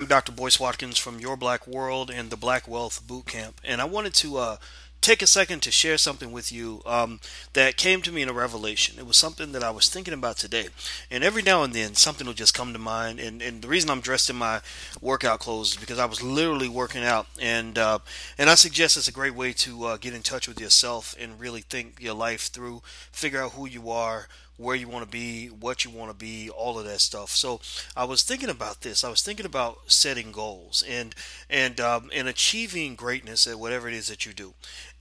I'm Dr. Boyce Watkins from Your Black World and the Black Wealth Bootcamp, and I wanted to take a second to share something with you that came to me in a revelation. It was something that I was thinking about today, and every now and then something will just come to mind. And the reason I'm dressed in my workout clothes is because I was literally working out, and I suggest it's a great way to get in touch with yourself and really think your life through, figure out who you are, where you want to be, what you want to be, all of that stuff. So I was thinking about this. I was thinking about setting goals and achieving greatness at whatever it is that you do.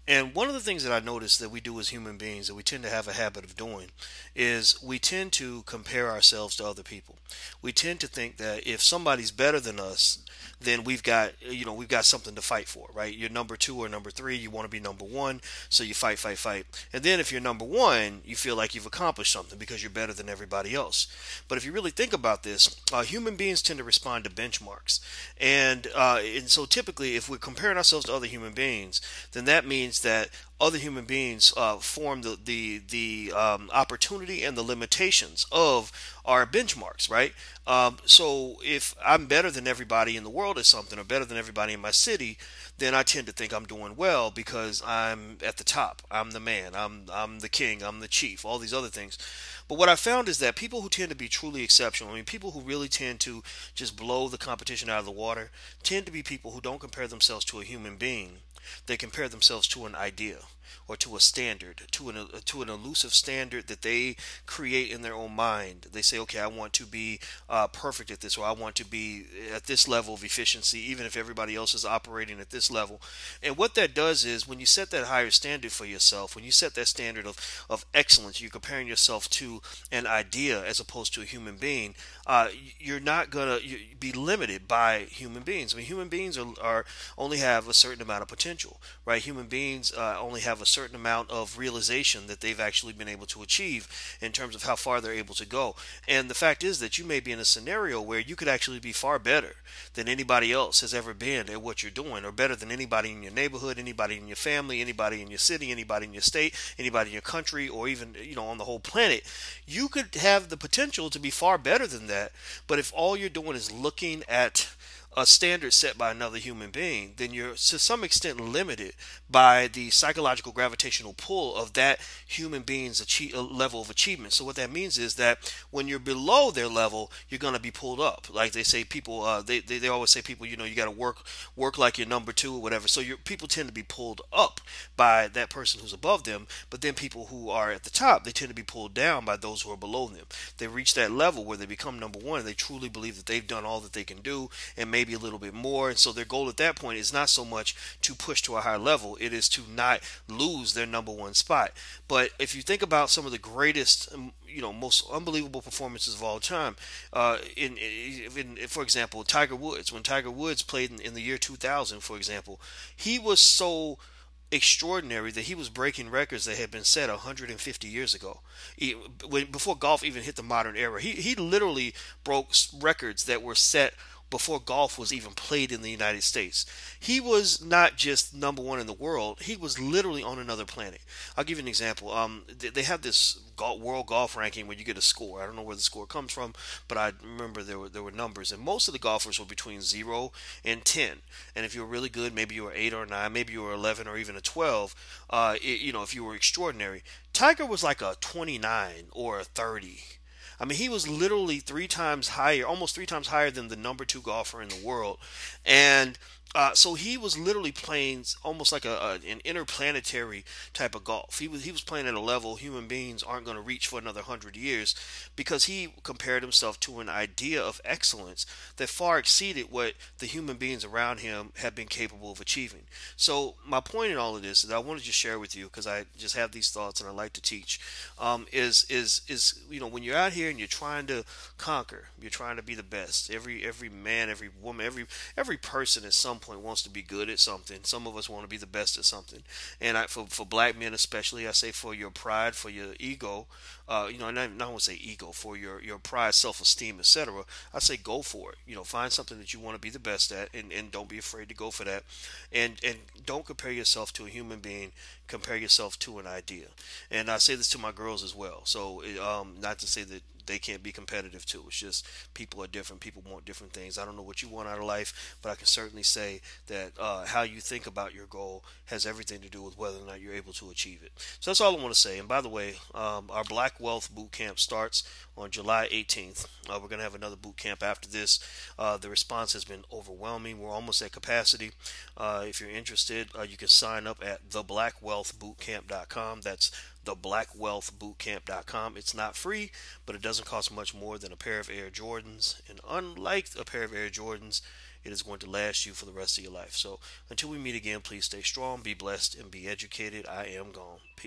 And one of the things that I noticed that we do as human beings that we tend to have a habit of doing is we tend to compare ourselves to other people. We tend to think that if somebody's better than us, then we've got something to fight for, right? You're number two or number three, you want to be number one, so you fight, fight, fight. And then if you're number one, you feel like you've accomplished something because you're better than everybody else. But if you really think about this, human beings tend to respond to benchmarks, and so typically, if we're comparing ourselves to other human beings, then that means that other human beings form the opportunity and the limitations of our benchmarks, right? So if I'm better than everybody in the world at something, or better than everybody in my city, then I tend to think I'm doing well because I'm at the top. I'm the man. I'm the king. I'm the chief. All these other things. But what I found is that people who tend to be truly exceptional, I mean, people who really tend to just blow the competition out of the water, tend to be people who don't compare themselves to a human being. They compare themselves to an idea or to a standard, to an elusive standard that they create in their own mind. They say, okay, I want to be perfect at this, or I want to be at this level of efficiency, even if everybody else is operating at this level. And what that does is when you set that higher standard for yourself, when you set that standard of excellence, you're comparing yourself to an idea as opposed to a human being. You're not gonna be limited by human beings. I mean, human beings are only have a certain amount of potential, right? Human beings only have a certain amount of realization that they've actually been able to achieve in terms of how far they're able to go. And the fact is that you may be in a scenario where you could actually be far better than anybody else has ever been at what you're doing, or better than anybody in your neighborhood, anybody in your family, anybody in your city, anybody in your state, anybody in your country, or even on the whole planet. You could have the potential to be far better than that, but if all you're doing is looking at a standard set by another human being, then you're to some extent limited by the psychological gravitational pull of that human being's level of achievement. So what that means is that when you're below their level, you're going to be pulled up. Like they say, people they always say people, you got to work like you're number two or whatever. So people tend to be pulled up by that person who's above them, but then people who are at the top, they tend to be pulled down by those who are below them. They reach that level where they become number one, and they truly believe that they've done all that they can do, and maybe a little bit more. And so their goal at that point is not so much to push to a higher level, it is to not lose their number one spot. But if you think about some of the greatest, most unbelievable performances of all time, for example, Tiger Woods. When Tiger Woods played in the year 2000, for example, he was so extraordinary that he was breaking records that had been set 150 years ago. Before golf even hit the modern era, he literally broke records that were set before golf was even played in the United States. He was not just number one in the world, he was literally on another planet. I'll give you an example. They have this world golf ranking where you get a score. I don't know where the score comes from, but I remember there were numbers, and most of the golfers were between 0 and 10. And if you were really good, maybe you were 8 or 9, maybe you were 11 or even a 12. If you were extraordinary. Tiger was like a 29 or a 30. I mean, he was literally three times higher, almost three times higher than the number two golfer in the world. And so he was literally playing almost like an interplanetary type of golf. He was playing at a level human beings aren't going to reach for another 100 years, because he compared himself to an idea of excellence that far exceeded what the human beings around him had been capable of achieving. So my point in all of this that I wanted to share with you, because I just have these thoughts and I like to teach, is when you're out here and you're trying to conquer, you're trying to be the best. Every man, every woman, every person at some point wants to be good at something. Some of us want to be the best at something. And for black men especially, I say for your pride, for your ego, not want to say ego, for your pride, self-esteem, etc. I say go for it. Find something that you want to be the best at, and don't be afraid to go for that. And don't compare yourself to a human being. Compare yourself to an idea. And I say this to my girls as well. So not to say that they can't be competitive too. It's just people are different. People want different things. I don't know what you want out of life, but I can certainly say that how you think about your goal has everything to do with whether or not you're able to achieve it. So that's all I want to say. And by the way, our Black Wealth Boot Camp starts on July 18th. We're going to have another boot camp after this. The response has been overwhelming. We're almost at capacity. If you're interested, you can sign up at theblackwellthbootcamp.com. That's theblackwellthbootcamp.com. It's not free, but it doesn't cost much more than a pair of Air Jordans. And unlike a pair of Air Jordans, it is going to last you for the rest of your life. So until we meet again, please stay strong, be blessed, and be educated. I am gone. Peace.